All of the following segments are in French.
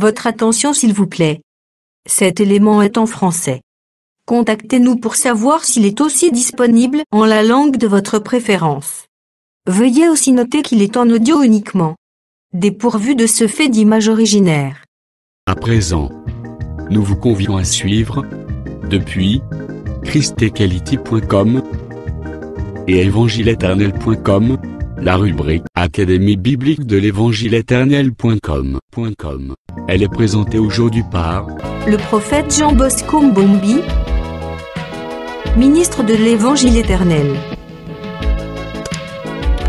Votre attention s'il vous plaît. Cet élément est en français. Contactez-nous pour savoir s'il est aussi disponible en la langue de votre préférence. Veuillez aussi noter qu'il est en audio uniquement, dépourvu de ce fait d'image originaire. À présent, nous vous convions à suivre, depuis christequality.com et évangile-éternel.com, la rubrique Académie biblique de l'évangile-éternel.com. Elle est présentée aujourd'hui par le prophète Jean Bosco Mbombi, ministre de l'Évangile éternel.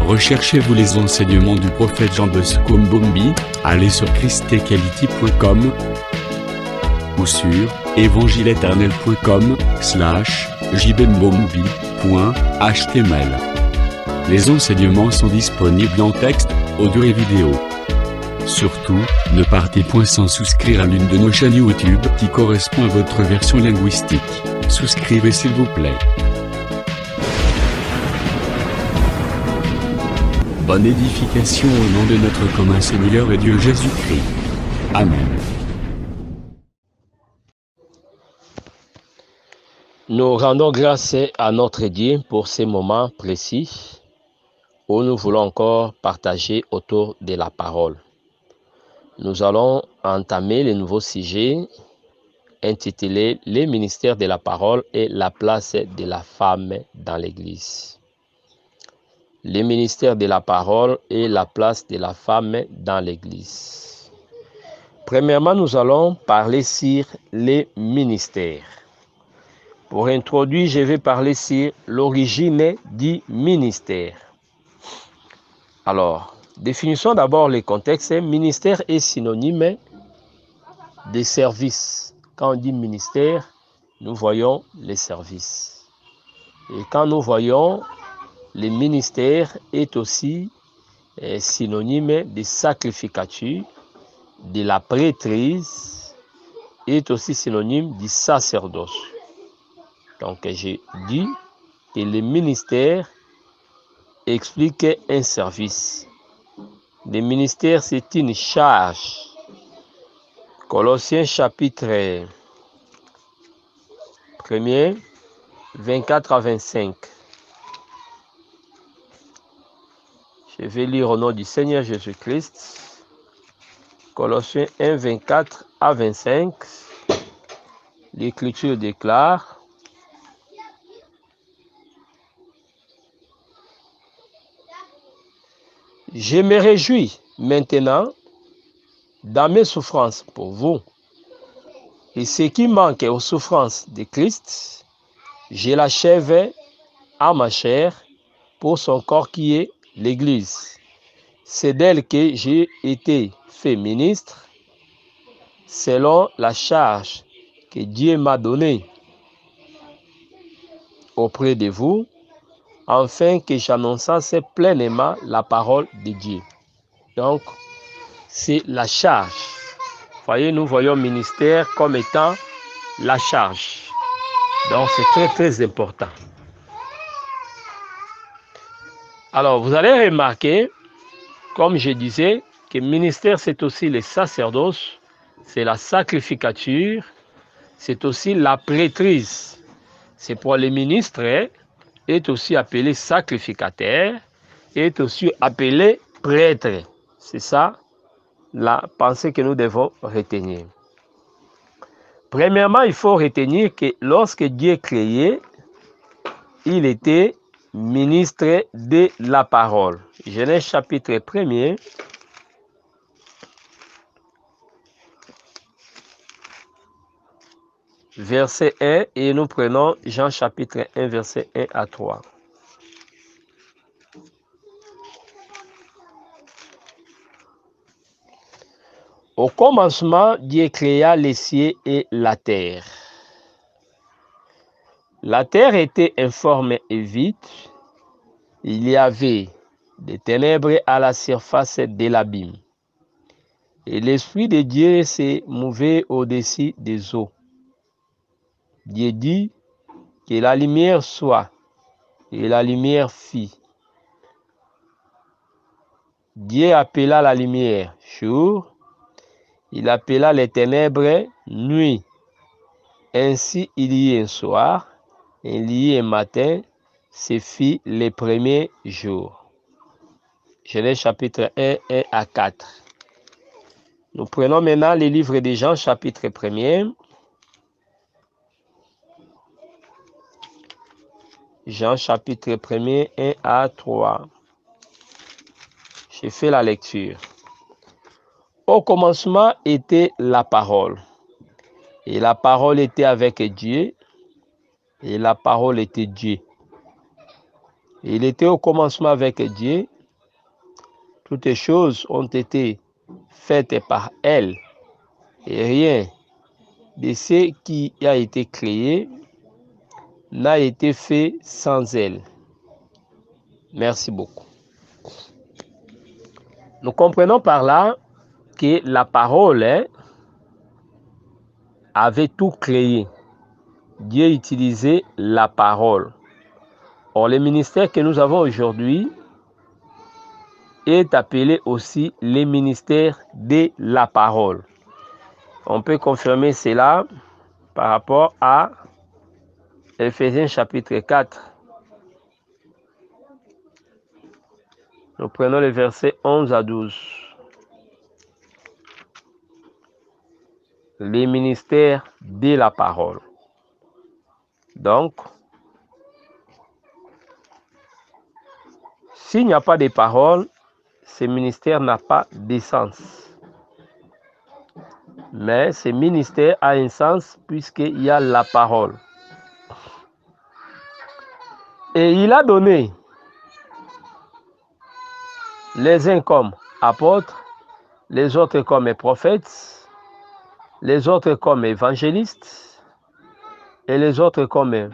Recherchez-vous les enseignements du prophète Jean Bosco Mbombi, allez sur christequality.com ou sur évangile-éternel.com/jbmbombi.html. Les enseignements sont disponibles en texte, audio et vidéo. Surtout, ne partez point sans souscrire à l'une de nos chaînes YouTube qui correspond à votre version linguistique. Souscrivez s'il vous plaît. Bonne édification au nom de notre commun Seigneur et Dieu Jésus-Christ. Amen. Nous rendons grâce à notre Dieu pour ces moments précis où nous voulons encore partager autour de la parole. Nous allons entamer le nouveau sujet intitulé « Les ministères de la parole et la place de la femme dans l'Église ». Les ministères de la parole et la place de la femme dans l'Église. Premièrement, nous allons parler sur les ministères. Pour introduire, je vais parler sur l'origine du ministère. Alors, définissons d'abord le contexte. Ministère est synonyme de service. Quand on dit ministère, nous voyons les services. Et quand nous voyons le ministère est aussi synonyme de sacrificature, de la prêtrise, est aussi synonyme du sacerdoce. Donc, j'ai dit que le ministère explique un service. Le ministère, c'est une charge. Colossiens chapitre 1er, 24 à 25. Je vais lire au nom du Seigneur Jésus-Christ. Colossiens 1, 24 à 25. L'Écriture déclare: je me réjouis maintenant dans mes souffrances pour vous. Et ce qui manque aux souffrances de Christ, je l'achève à ma chair pour son corps qui est l'Église. C'est d'elle que j'ai été fait ministre selon la charge que Dieu m'a donnée auprès de vous, afin que j'annonçasse pleinement la parole de Dieu. Donc, c'est la charge. Voyez, nous voyons ministère comme étant la charge. Donc, c'est très, très important. Alors, vous allez remarquer, comme je disais, que ministère, c'est aussi le sacerdoce, c'est la sacrificature, c'est aussi la prêtrise. C'est pour les ministres, est aussi appelé sacrificateur, est aussi appelé prêtre. C'est ça la pensée que nous devons retenir. Premièrement, il faut retenir que lorsque Dieu créé, il était ministre de la parole. Genèse chapitre 1er. Verset 1, et nous prenons Jean chapitre 1, verset 1 à 3. Au commencement, Dieu créa les cieux et la terre. La terre était informe et vide. Il y avait des ténèbres à la surface de l'abîme. Et l'Esprit de Dieu se mouvait au-dessus des eaux. Dieu dit que la lumière soit, et la lumière fit. Dieu appela la lumière jour, Il appela les ténèbres nuit. Ainsi il y eut un soir, il y eut un matin, ce fit les premiers jours. Genèse chapitre 1, 1 à 4. Nous prenons maintenant le livre de Jean chapitre 1er. Jean chapitre 1er, 1 à 3. J'ai fait la lecture. Au commencement était la parole. Et la parole était avec Dieu. Et la parole était Dieu. Il était au commencement avec Dieu. Toutes les choses ont été faites par elle. Et rien de ce qui a été créé n'a été fait sans elle. Merci beaucoup. Nous comprenons par là que la parole avait tout créé. Dieu utilisait la parole. Or, le ministère que nous avons aujourd'hui est appelé aussi le ministère de la parole. On peut confirmer cela par rapport à Éphésiens chapitre 4. Nous prenons les versets 11 à 12. Le ministère de la parole. Donc, s'il n'y a pas de parole, ce ministère n'a pas de sens. Mais ce ministère a un sens puisqu'il y a la parole. Et il a donné les uns comme apôtres, les autres comme prophètes, les autres comme évangélistes et les autres comme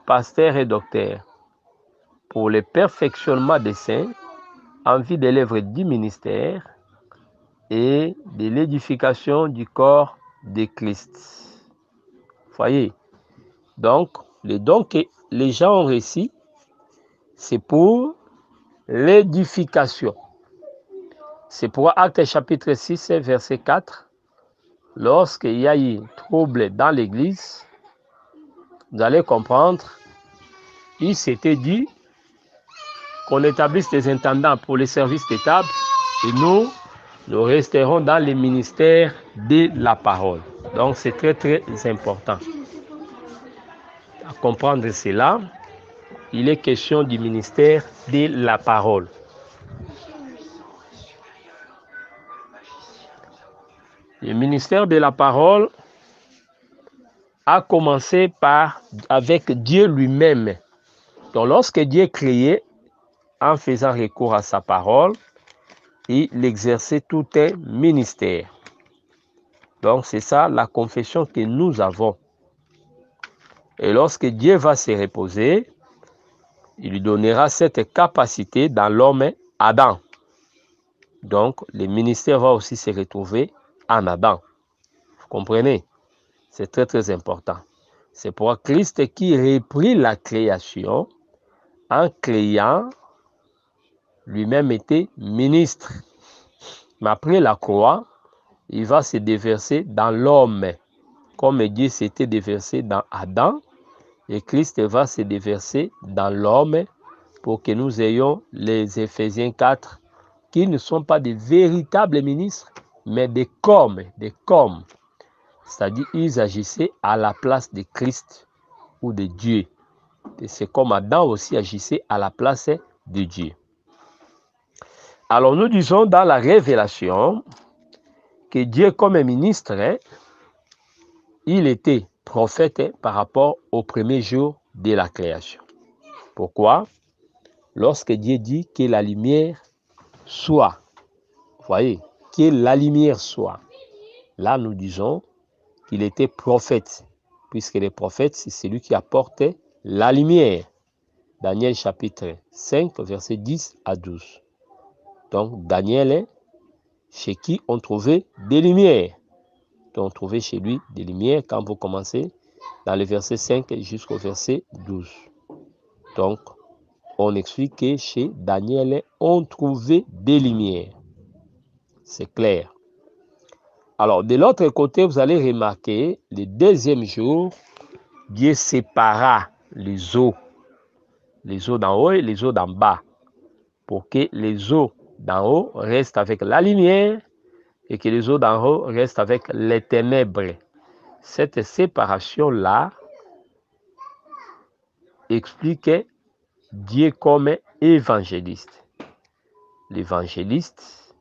pasteurs et docteurs pour le perfectionnement des saints en vue de l'œuvre du ministère et de l'édification du corps de Christ. Voyez, donc les dons que les gens ont reçus, c'est pour l'édification. C'est pour Actes chapitre 6, verset 4. Lorsqu'il y a eu trouble dans l'église, vous allez comprendre, il s'était dit qu'on établisse des intendants pour les services des tables et nous resterons dans le ministère de la parole. Donc c'est très très important. À comprendre cela, il est question du ministère de la parole. Le ministère de la parole a commencé avec Dieu lui-même. Donc lorsque Dieu créait, en faisant recours à sa parole, il exerçait tout un ministère. Donc c'est ça la confession que nous avons. Et lorsque Dieu va se reposer, il lui donnera cette capacité dans l'homme Adam. Donc le ministère va aussi se retrouver en Adam. Vous comprenez? C'est très très important. C'est pour Christ qui reprit la création en créant, lui-même était ministre. Mais après la croix, il va se déverser dans l'homme. Comme Dieu s'était déversé dans Adam, et Christ va se déverser dans l'homme pour que nous ayons les Éphésiens 4, qui ne sont pas des véritables ministres, mais des comme. C'est-à-dire ils agissaient à la place de Christ ou de Dieu. Et c'est comme Adam aussi agissait à la place de Dieu. Alors nous disons dans la révélation que Dieu comme ministre, il était prophète par rapport au premier jour de la création. Pourquoi? Lorsque Dieu dit que la lumière soit, vous voyez, que la lumière soit, là nous disons qu'il était prophète, puisque le prophète, c'est celui qui apporte la lumière. Daniel chapitre 5, verset 10 à 12. Donc Daniel, chez qui on trouvait des lumières. Donc on trouvait chez lui des lumières quand vous commencez dans le verset 5 jusqu'au verset 12. Donc on explique que chez Daniel, on trouvait des lumières. C'est clair. Alors, de l'autre côté, vous allez remarquer, le deuxième jour, Dieu sépara les eaux d'en haut et les eaux d'en bas, pour que les eaux d'en haut restent avec la lumière et que les eaux d'en haut restent avec les ténèbres. Cette séparation-là explique Dieu comme évangéliste. L'évangéliste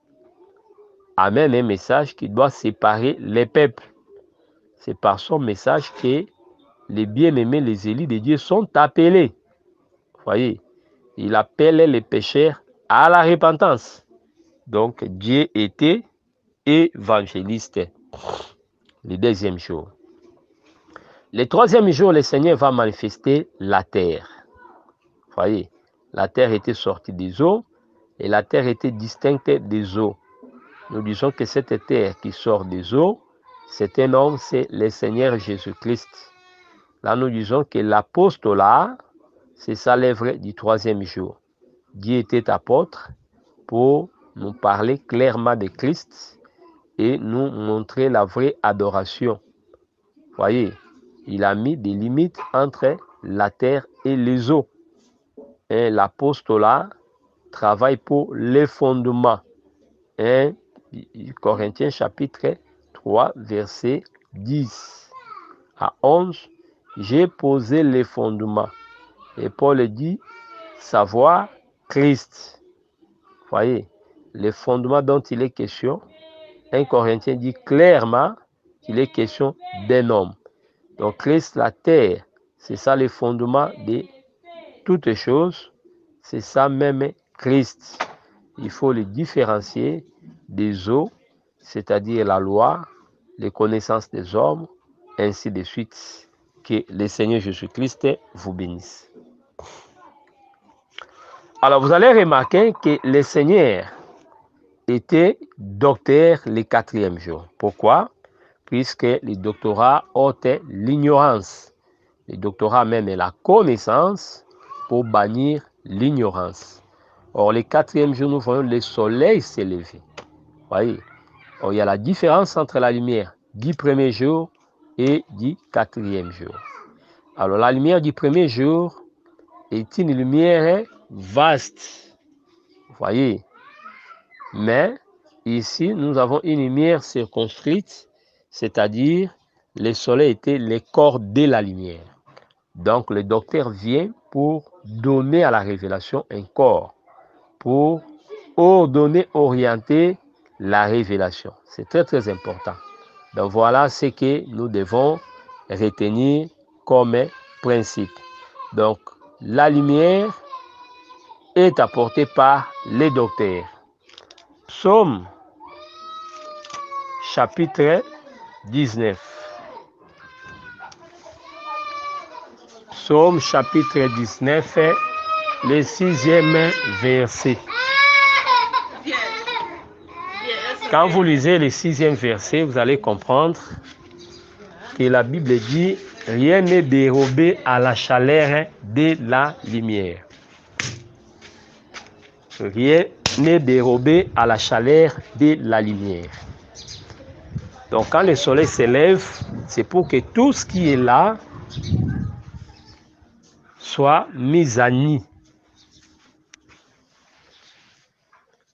amène un message qui doit séparer les peuples. C'est par son message que les bien-aimés, les élus de Dieu sont appelés. Vous voyez, il appelle les pécheurs à la repentance. Donc, Dieu était évangéliste. Le deuxième jour. Le troisième jour, le Seigneur va manifester la terre. Vous voyez, la terre était sortie des eaux et la terre était distincte des eaux. Nous disons que cette terre qui sort des eaux, c'est un homme, c'est le Seigneur Jésus-Christ. Là, nous disons que l'apostolat, c'est ça l'œuvre du troisième jour. Dieu était apôtre pour nous parler clairement de Christ et nous montrer la vraie adoration. Vous voyez, il a mis des limites entre la terre et les eaux. Et l'apostolat travaille pour les fondements. Et Corinthiens chapitre 3, verset 10 à 11, j'ai posé les fondements. Et Paul dit, savoir Christ. Vous voyez, les fondements dont il est question, 1 Corinthiens dit clairement qu'il est question d'un homme. Donc Christ, la terre, c'est ça les fondements de toutes choses, c'est ça même Christ. Il faut le différencier des eaux, c'est-à-dire la loi, les connaissances des hommes, ainsi de suite. Que le Seigneur Jésus-Christ vous bénisse. Alors vous allez remarquer que le Seigneur était docteur le 4e jour. Pourquoi? Puisque le doctorat ôte l'ignorance. Le doctorat amène la connaissance pour bannir l'ignorance. Or, le 4e jour, nous voyons le soleil s'élever. Vous voyez? Or, il y a la différence entre la lumière du premier jour et du 4e jour. Alors, la lumière du premier jour est une lumière vaste. Vous voyez? Mais ici, nous avons une lumière circonscrite, c'est-à-dire le soleil était le corps de la lumière. Donc, le docteur vient pour donner à la révélation un corps, pour ordonner, orienter la révélation. C'est très, très important. Donc, voilà ce que nous devons retenir comme principe. Donc, la lumière est apportée par les docteurs. Psaume chapitre 19. Psaume chapitre 19, le 6e verset. Quand vous lisez le 6e verset, vous allez comprendre que la Bible dit « Rien n'est dérobé à la chaleur de la lumière ». Rien n'est dérobé à la chaleur de la lumière. Donc quand le soleil s'élève, c'est pour que tout ce qui est là soit mis à nu.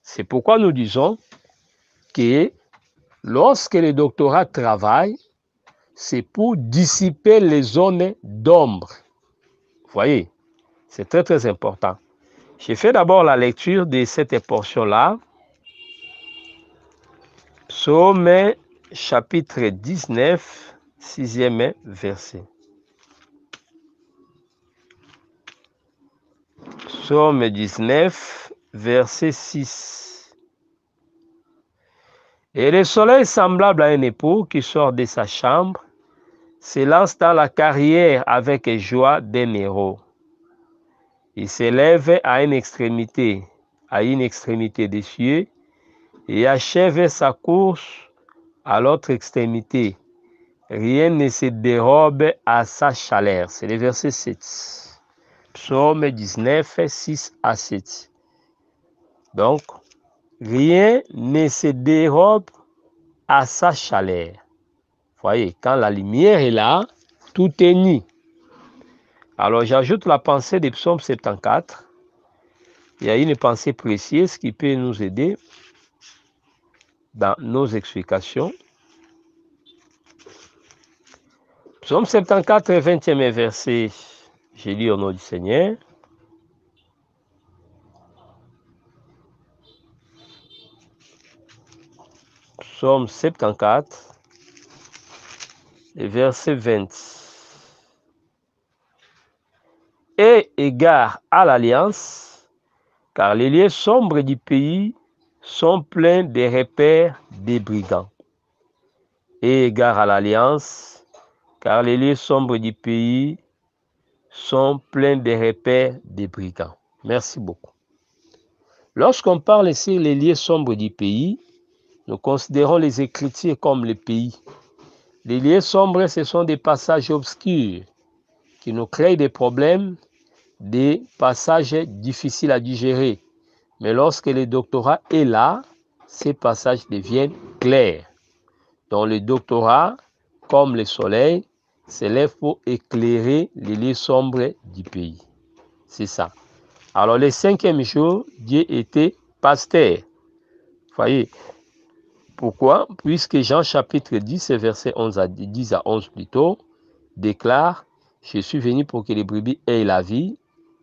C'est pourquoi nous disons que lorsque le doctorat travaille, c'est pour dissiper les zones d'ombre. Vous voyez, c'est très très important. J'ai fait d'abord la lecture de cette portion-là. Psaume chapitre 19, 6e verset. Psaume 19, verset 6. Et le soleil semblable à un époux qui sort de sa chambre s'élance dans la carrière avec joie d'un héros. Il s'élève à une extrémité des cieux et achève sa course à l'autre extrémité. Rien ne se dérobe à sa chaleur. C'est le verset 7. Psaume 19, 6 à 7. Donc, rien ne se dérobe à sa chaleur. Vous voyez, quand la lumière est là, tout est nu. Alors, j'ajoute la pensée des psaumes 74. Il y a une pensée précise qui peut nous aider dans nos explications. Psaume 74, 20e verset. J'ai lu au nom du Seigneur. Psaume 74, verset 20. Et égard à l'alliance, car les lieux sombres du pays sont pleins des repères des brigands. Et égard à l'alliance, car les lieux sombres du pays sont pleins des repères des brigands. Merci beaucoup. Lorsqu'on parle ici des lieux sombres du pays, nous considérons les Écritures comme le pays. Les lieux sombres, ce sont des passages obscurs qui nous créent des problèmes, des passages difficiles à digérer. Mais lorsque le doctorat est là, ces passages deviennent clairs. Donc le doctorat, comme le soleil, s'élève pour éclairer les lieux sombres du pays. C'est ça. Alors le 5e jour, Dieu était pasteur. Vous voyez, pourquoi? Puisque Jean chapitre 10, verset 10 à 11 plutôt, déclare « Je suis venu pour que les brebis aient la vie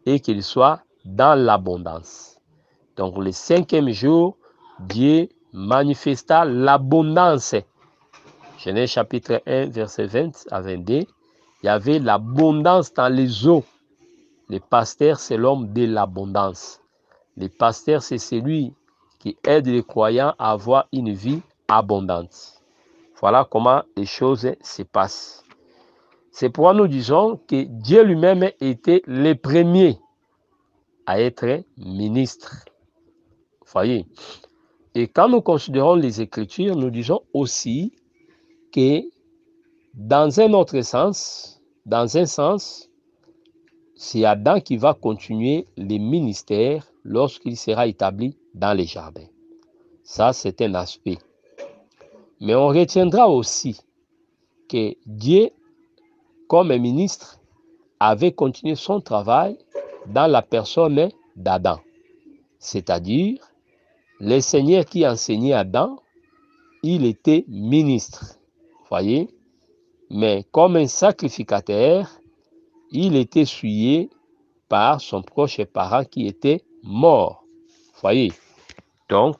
et qu'ils soient dans l'abondance. » Donc le 5e jour, Dieu manifesta l'abondance. Genèse chapitre 1, verset 20 à 22, il y avait l'abondance dans les eaux. Le pasteur, c'est l'homme de l'abondance. Le pasteur, c'est celui qui aide les croyants à avoir une vie abondante. Voilà comment les choses se passent. C'est pourquoi nous disons que Dieu lui-même était le premier à être ministre. Vous voyez. Et quand nous considérons les Écritures, nous disons aussi que dans un autre sens, c'est Adam qui va continuer le ministère lorsqu'il sera établi dans les jardins. Ça, c'est un aspect. Mais on retiendra aussi que Dieu, comme un ministre, avait continué son travail dans la personne d'Adam. C'est-à-dire, le Seigneur qui enseignait Adam, il était ministre. Voyez, mais comme un sacrificateur, il était souillé par son proche parent qui était mort. Voyez, donc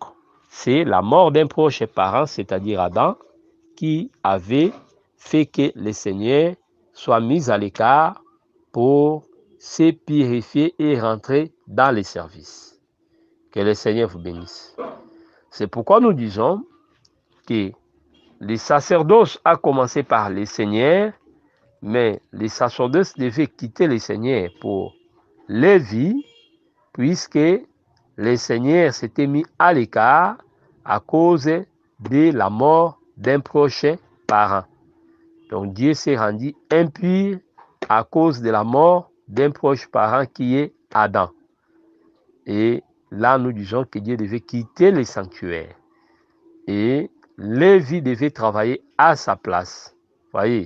c'est la mort d'un proche parent, c'est-à-dire Adam, qui avait fait que le Seigneur soit mis à l'écart pour se purifier et rentrer dans les services. Que le Seigneur vous bénisse. C'est pourquoi nous disons que les sacerdoces a commencé par les seigneurs, mais les sacerdoces devaient quitter les seigneurs pour Lévi, puisque les seigneurs s'étaient mis à l'écart à cause de la mort d'un proche parent. Donc Dieu s'est rendu impur à cause de la mort d'un proche parent qui est Adam. Et là, nous disons que Dieu devait quitter le sanctuaire. Et Lévi devait travailler à sa place. Voyez,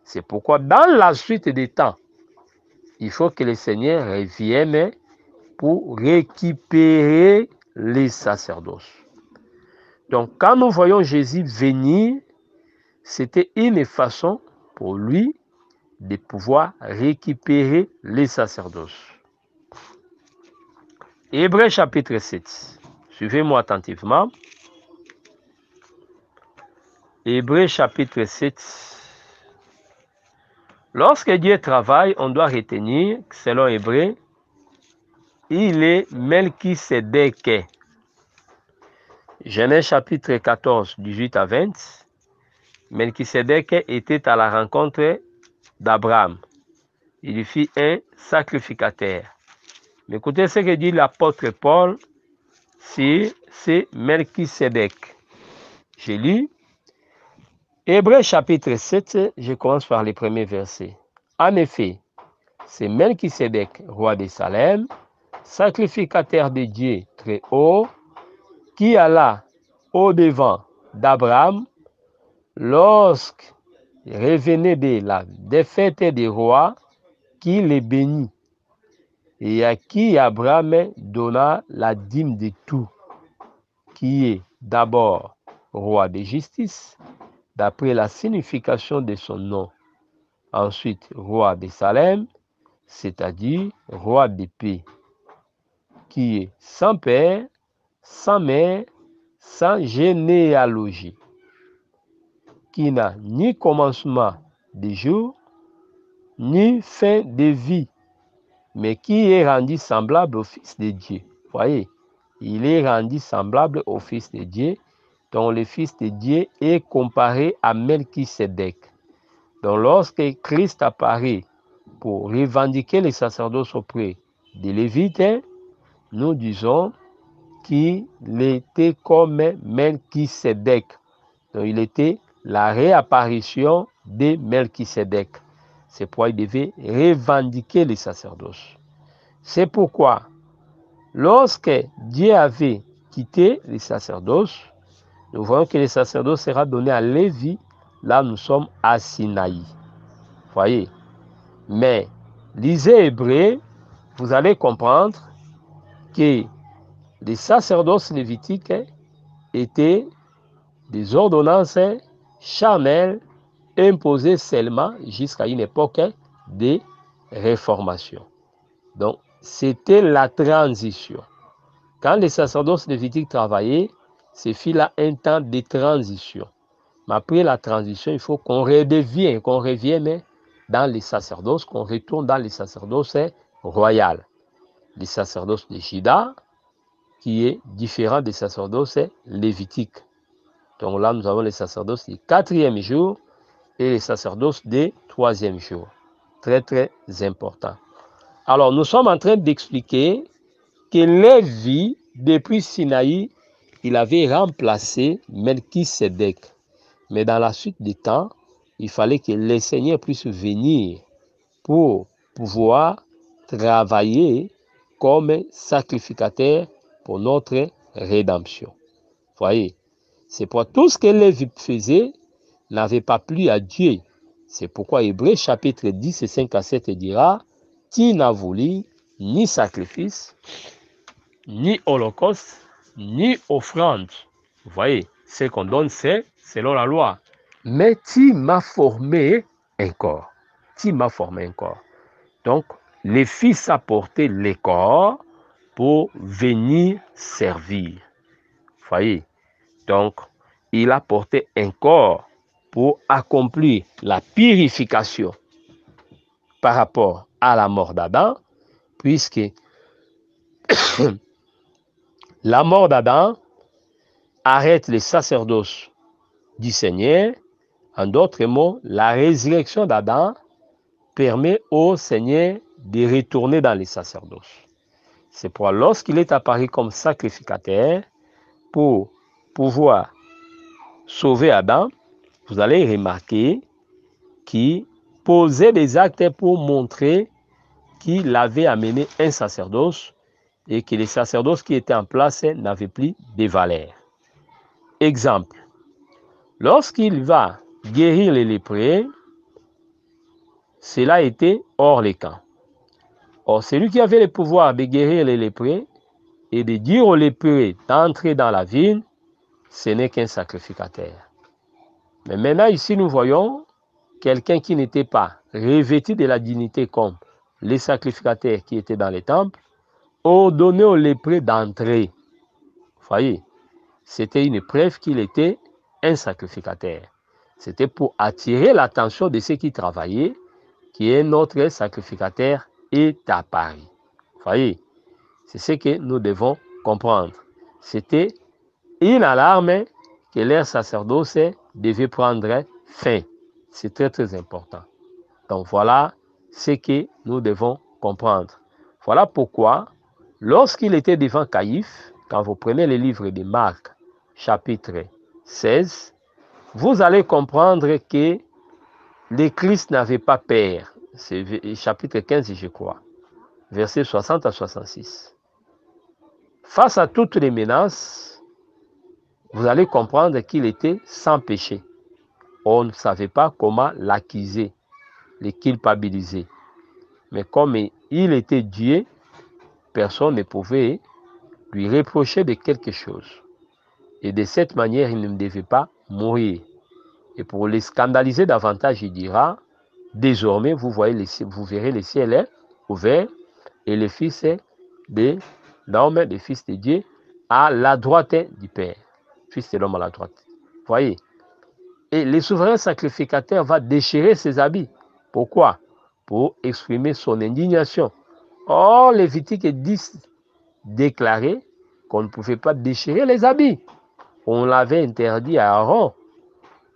c'est pourquoi dans la suite des temps, il faut que le Seigneur revienne pour récupérer les sacerdoces. Donc, quand nous voyons Jésus venir, c'était une façon pour lui de pouvoir récupérer les sacerdoces. Hébreux chapitre 7. Suivez-moi attentivement. Hébreux chapitre 7. Lorsque Dieu travaille, on doit retenir que selon Hébreux, il est Melchisédek. Genèse chapitre 14, 18 à 20. Melchisédek était à la rencontre d'Abraham. Il fit un sacrificateur. Mais écoutez ce que dit l'apôtre Paul, c'est Melchisédek. J'ai lu Hébreux chapitre 7, je commence par les premiers versets. En effet, c'est Melchisédek, roi de Salem, sacrificateur de Dieu très haut, qui alla au-devant d'Abraham lorsqu'il revenait de la défaite des rois, qui les bénit et à qui Abraham donna la dîme de tout, qui est d'abord roi de justice, d'après la signification de son nom. Ensuite, roi de Salem, c'est-à-dire roi de paix, qui est sans père, sans mère, sans généalogie, qui n'a ni commencement de jour, ni fin de vie, mais qui est rendu semblable au Fils de Dieu. Voyez, il est rendu semblable au Fils de Dieu, dont le Fils de Dieu est comparé à Melchisédek. Donc lorsque Christ apparaît pour revendiquer les sacerdoces auprès des Lévites, nous disons qu'il était comme Melchisédek. Donc il était la réapparition de Melchisédek. C'est pourquoi il devait revendiquer les sacerdoces. C'est pourquoi, lorsque Dieu avait quitté les sacerdoces, nous voyons que les sacerdoces sera donné à Lévi. Là, nous sommes à Sinaï. Voyez. Mais, lisez Hébreu, vous allez comprendre que les sacerdoces lévitiques étaient des ordonnances charnelles imposées seulement jusqu'à une époque de réformation. Donc, c'était la transition. Quand les sacerdoces lévitiques travaillaient, ce fut là un temps de transition. Mais après la transition, il faut qu'on revienne dans les sacerdoces, qu'on retourne dans les sacerdoces royales. Les sacerdoces de Juda, qui est différent des sacerdoces lévitiques. Donc là, nous avons les sacerdoces du 4e jour et les sacerdoces du 3e jour. Très, très important. Alors, nous sommes en train d'expliquer que Lévi, depuis Sinaï, il avait remplacé Melchisédek. Mais dans la suite du temps, il fallait que le Seigneur puisse venir pour pouvoir travailler comme sacrificateur pour notre rédemption. Voyez, c'est pour tout ce que Lévi faisait n'avait pas plu à Dieu. C'est pourquoi Hébreu chapitre 10, 5 à 7 dira, qui n'a voulu ni sacrifice, ni holocauste, ni offrande. Vous voyez, ce qu'on donne, c'est selon la loi. Mais tu m'as formé un corps. Tu m'as formé un corps. Donc, le Fils a porté le corps pour venir servir. Vous voyez, donc, il a porté un corps pour accomplir la purification par rapport à la mort d'Adam, puisque la mort d'Adam arrête les sacerdoces du Seigneur. En d'autres mots, la résurrection d'Adam permet au Seigneur de retourner dans les sacerdoces. C'est pourquoi lorsqu'il est apparu comme sacrificateur pour pouvoir sauver Adam, vous allez remarquer qu'il posait des actes pour montrer qu'il avait amené un sacerdoce et que les sacerdoces qui étaient en place n'avaient plus de valeur. Exemple, lorsqu'il va guérir les lépreux, cela était hors les camps. Or, celui qui avait le pouvoir de guérir les lépreux et de dire aux lépreux d'entrer dans la ville, ce n'est qu'un sacrificateur. Mais maintenant, ici, nous voyons quelqu'un qui n'était pas revêtu de la dignité comme les sacrificateurs qui étaient dans les temples, ordonné aux lépreux d'entrer. Vous voyez, c'était une preuve qu'il était un sacrificateur. C'était pour attirer l'attention de ceux qui travaillaient, qui est notre sacrificateur est apparu. Vous voyez, c'est ce que nous devons comprendre. C'était une alarme que leur sacerdoce devait prendre fin. C'est très très important. Donc voilà ce que nous devons comprendre. Voilà pourquoi, lorsqu'il était devant Caïphe, quand vous prenez le livre de Marc, chapitre 16, vous allez comprendre que le Christ n'avait pas peur. C'est chapitre 15, je crois, versets 60 à 66. Face à toutes les menaces, vous allez comprendre qu'il était sans péché. on ne savait pas comment l'accuser, le culpabiliser. Mais comme il était Dieu, personne ne pouvait lui reprocher de quelque chose. Et de cette manière, il ne devait pas mourir. Et pour les scandaliser davantage, il dira, désormais, vous verrez le ciel ouvert et le Fils de l'homme, le Fils de Dieu, à la droite du Père. Fils de l'homme à la droite. Voyez. Et le souverain sacrificateur va déchirer ses habits. Pourquoi? Pour exprimer son indignation. Or, Lévitique 10 déclarait qu'on ne pouvait pas déchirer les habits. On l'avait interdit à Aaron.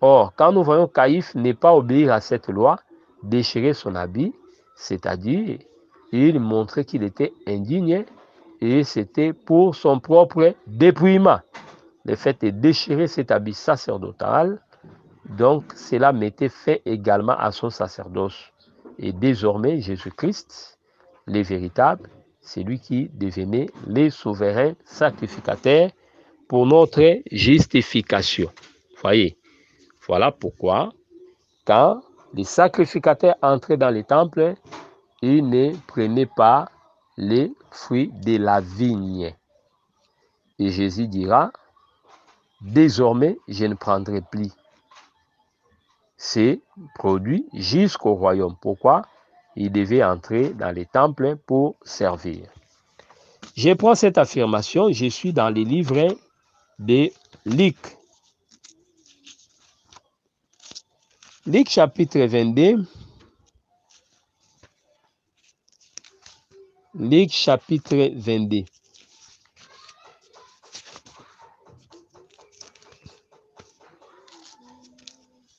Or, quand nous voyons Caïphe ne pas obéir à cette loi, déchirer son habit, c'est-à-dire, il montrait qu'il était indigne et c'était pour son propre dépouillement. Le fait de déchirer cet habit sacerdotal, donc cela mettait fin également à son sacerdoce. Et désormais, Jésus-Christ, le véritable, c'est lui qui devenait le souverain sacrificateur pour notre justification. Voyez, voilà pourquoi, quand les sacrificateurs entraient dans les temples, ils ne prenaient pas les fruits de la vigne. Et Jésus dira, désormais, je ne prendrai plus ces produits jusqu'au royaume. Pourquoi? Il devait entrer dans les temples pour servir. Je prends cette affirmation, je suis dans les livres de Luc. Luc chapitre 22. Luc chapitre 22.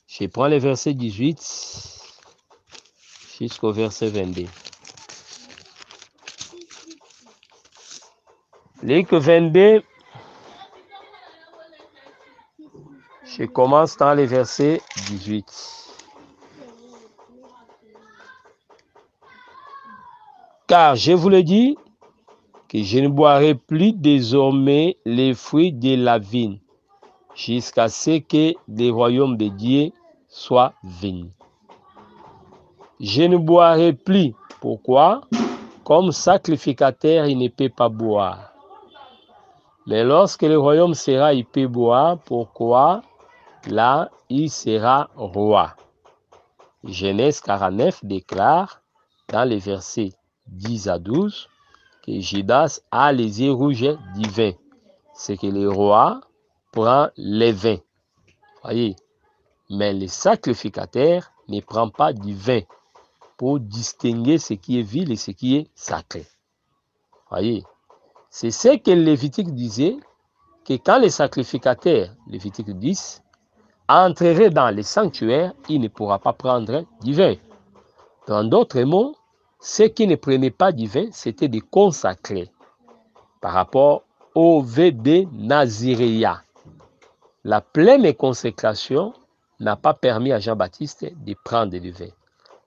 Je prends le verset 18 jusqu'au verset 22. Luc 22, je commence dans le verset 18. Car je vous le dis, que je ne boirai plus désormais les fruits de la vigne, jusqu'à ce que le royaume de Dieu soit venu. Je ne boirai plus. Pourquoi? Comme sacrificateur, il ne peut pas boire. Mais lorsque le royaume sera, il peut boire. Pourquoi? Là, il sera roi. Genèse 49 déclare dans les versets 10 à 12 que Judas a les yeux rouges du vin. C'est que le roi prend les vins. Voyez. Mais le sacrificateur ne prend pas du vin pour distinguer ce qui est vil et ce qui est sacré. Voyez. C'est ce que Lévitique disait, que quand les sacrificateurs, Lévitique 10, entreraient dans le sanctuaire, il ne pourra pas prendre du vin. Dans d'autres mots, ceux qui ne prenaient pas du vin, c'était des consacrés par rapport au vœu de Naziréa. La pleine consécration n'a pas permis à Jean-Baptiste de prendre du vin.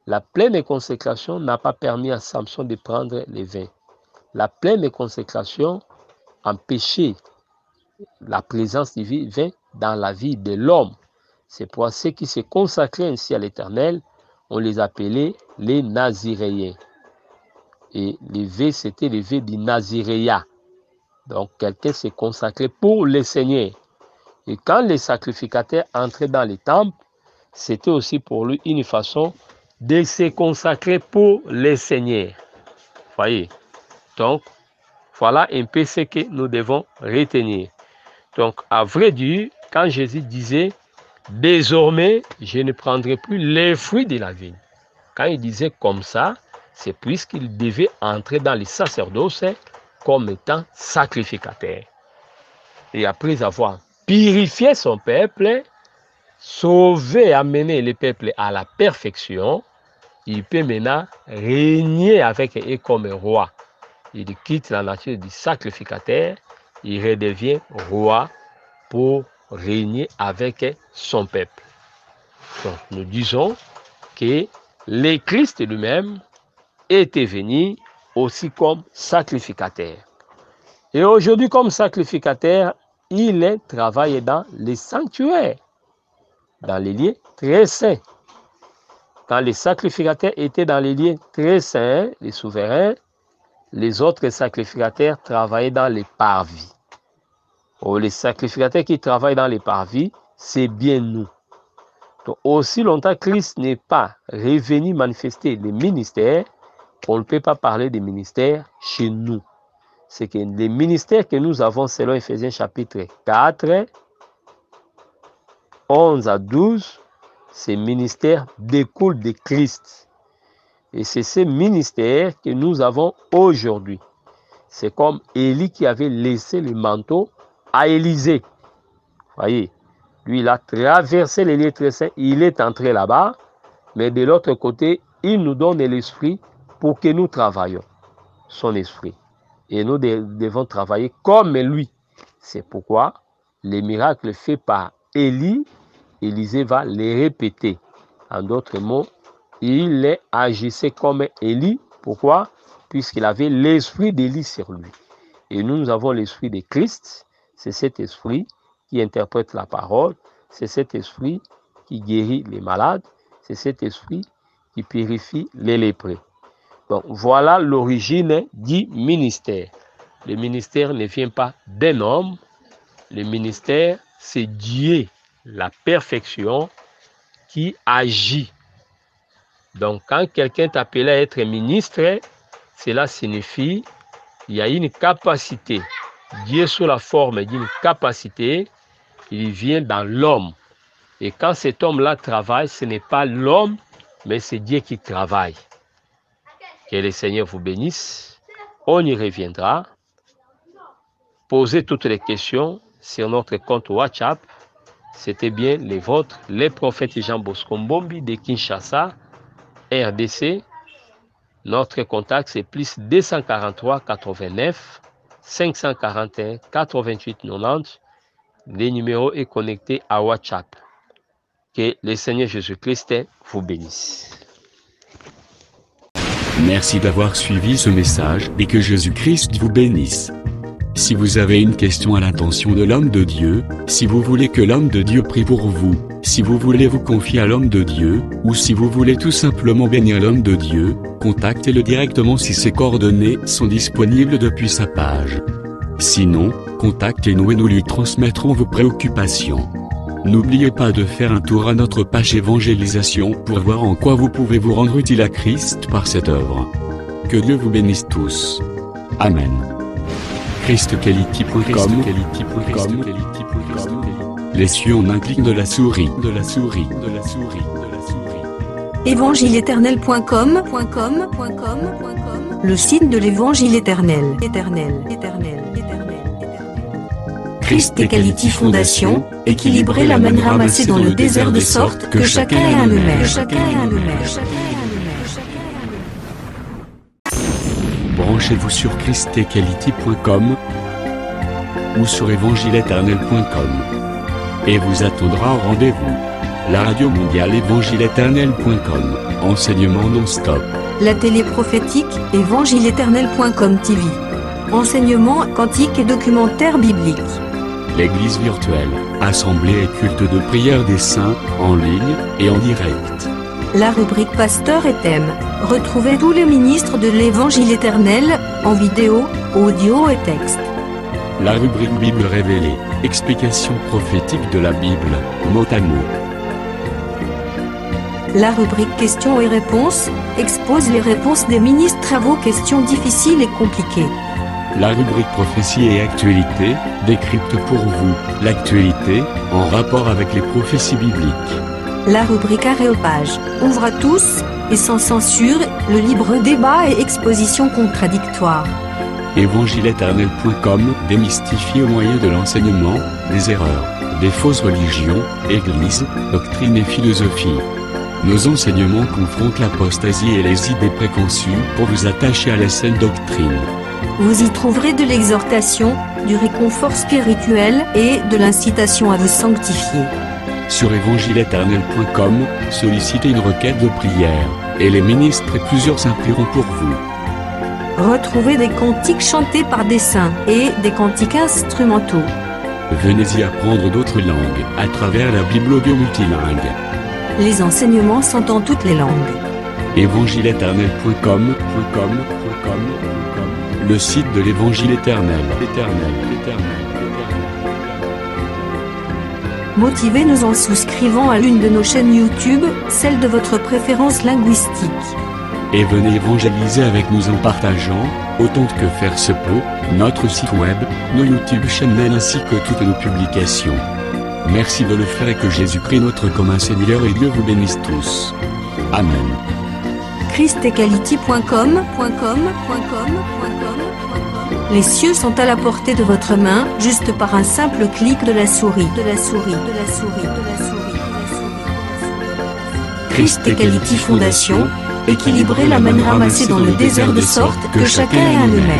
La pleine consécration n'a pas permis à Samson de prendre le vin. La pleine consécration empêchait la présence du vin dans la vie de l'homme. C'est pour ceux qui se consacraient ainsi à l'Éternel, on les appelait les Naziréens. Et les vœux, c'était les vœux du Naziréa. Donc, quelqu'un s'est consacré pour le Seigneur. Et quand les sacrificateurs entraient dans les temples, c'était aussi pour lui une façon de se consacrer pour le Seigneur. Voyez. Donc, voilà un peu ce que nous devons retenir. Donc, à vrai dire, quand Jésus disait « Désormais, je ne prendrai plus les fruits de la vigne », quand il disait comme ça, c'est puisqu'il devait entrer dans le sacerdoce comme étant sacrificateur. Et après avoir purifié son peuple, sauvé, amené le peuple à la perfection, il peut maintenant régner avec eux comme roi. Il quitte la nature du sacrificateur, il redevient roi pour régner avec son peuple. Donc nous disons que le Christ lui-même était venu aussi comme sacrificateur. Et aujourd'hui, comme sacrificateur, il travaille dans les sanctuaires. dans les lieux très saints. Quand les sacrificateurs étaient dans les lieux très saints, les souverains, les autres sacrificateurs travaillaient dans les parvis. Les sacrificateurs qui travaillent dans les parvis, c'est bien nous. Donc, aussi longtemps que Christ n'est pas revenu manifester les ministères, on ne peut pas parler des ministères chez nous. C'est que les ministères que nous avons selon Ephésiens chapitre 4, 11 à 12, ces ministères découlent de Christ. Et c'est ces ministères que nous avons aujourd'hui. C'est comme Élie qui avait laissé le manteau à Élisée. Voyez, lui, il a traversé les lieux très saints, il est entré là-bas, mais de l'autre côté, il nous donne l'esprit pour que nous travaillions son esprit. Et nous devons travailler comme lui. C'est pourquoi les miracles faits par Élie, Élisée va les répéter. En d'autres mots, il agissait comme Élie. Pourquoi? Puisqu'il avait l'esprit d'Élie sur lui. Et nous avons l'esprit de Christ. C'est cet esprit qui interprète la parole. C'est cet esprit qui guérit les malades. C'est cet esprit qui purifie les lépreux. Donc voilà l'origine du ministère. Le ministère ne vient pas d'un homme. Le ministère, c'est Dieu, la perfection, qui agit. Donc quand quelqu'un t'appelle à être ministre, cela signifie qu'il y a une capacité. Dieu sous la forme d'une capacité, il vient dans l'homme. Et quand cet homme-là travaille, ce n'est pas l'homme, mais c'est Dieu qui travaille. Que le Seigneur vous bénisse. On y reviendra. Posez toutes les questions sur notre compte WhatsApp. C'était bien les vôtres, les prophètes Jean Bosco Mbombi de Kinshasa, RDC. Notre contact, c'est plus 243 89 541 88 90. Le numéro est connecté à WhatsApp. Que le Seigneur Jésus-Christ vous bénisse. Merci d'avoir suivi ce message et que Jésus-Christ vous bénisse. Si vous avez une question à l'intention de l'homme de Dieu, si vous voulez que l'homme de Dieu prie pour vous, si vous voulez vous confier à l'homme de Dieu, ou si vous voulez tout simplement bénir l'homme de Dieu, contactez-le directement si ses coordonnées sont disponibles depuis sa page. Sinon, contactez-nous et nous lui transmettrons vos préoccupations. N'oubliez pas de faire un tour à notre page évangélisation pour voir en quoi vous pouvez vous rendre utile à Christ par cette œuvre. Que Dieu vous bénisse tous. Amen. ChristQuality.com. Les cieux en un clic de la souris. Évangile-éternel.com. Le site de l'Évangile éternel. Christ Equality Fondation, équilibrer la manne ramassée dans le désert de sorte que chacun ait un maire. Branchez-vous sur ChristEquality.com ou sur évangile-éternel.com et vous attendra au rendez-vous. La radio mondiale évangile-éternel.com, enseignement non-stop. La télé prophétique évangile-éternel.com TV, enseignement quantique et documentaire biblique. L'église virtuelle, assemblée et culte de prière des saints, en ligne et en direct. La rubrique Pasteur et thème. Retrouvez tous les ministres de l'Évangile éternel, en vidéo, audio et texte. La rubrique Bible révélée. Explication prophétique de la Bible, mot à mot. La rubrique Questions et réponses expose les réponses des ministres à vos questions difficiles et compliquées. La rubrique Prophétie et actualité décrypte pour vous l'actualité en rapport avec les prophéties bibliques. La rubrique Aréopage ouvre à tous et sans censure le libre débat et exposition contradictoire. Évangile-éternel.com démystifie au moyen de l'enseignement des erreurs, des fausses religions, églises, doctrines et philosophies. Nos enseignements confrontent l'apostasie et les idées préconçues pour vous attacher à la saine doctrine. Vous y trouverez de l'exhortation, du réconfort spirituel et de l'incitation à vous sanctifier. Sur évangile-éternel.com, sollicitez une requête de prière, et les ministres et plusieurs s'implieront pour vous. Retrouvez des cantiques chantés par des saints et des cantiques instrumentaux. Venez y apprendre d'autres langues à travers la Bible audio multilingue. Les enseignements sont en toutes les langues. Évangileéternel.com, le site de l'Évangile éternel. Motivez-nous en souscrivant à l'une de nos chaînes YouTube, celle de votre préférence linguistique. Et venez évangéliser avec nous en partageant, autant que faire se peut, notre site web, nos YouTube channels ainsi que toutes nos publications. Merci de le faire et que Jésus-Christ notre commun Seigneur et Dieu vous bénisse tous. Amen. christequality.com. Les cieux sont à la portée de votre main, juste par un simple clic de la souris. Christ Equality Fondation, équilibrer la manne ramassée dans le désert de sorte que chacun ait un aimé.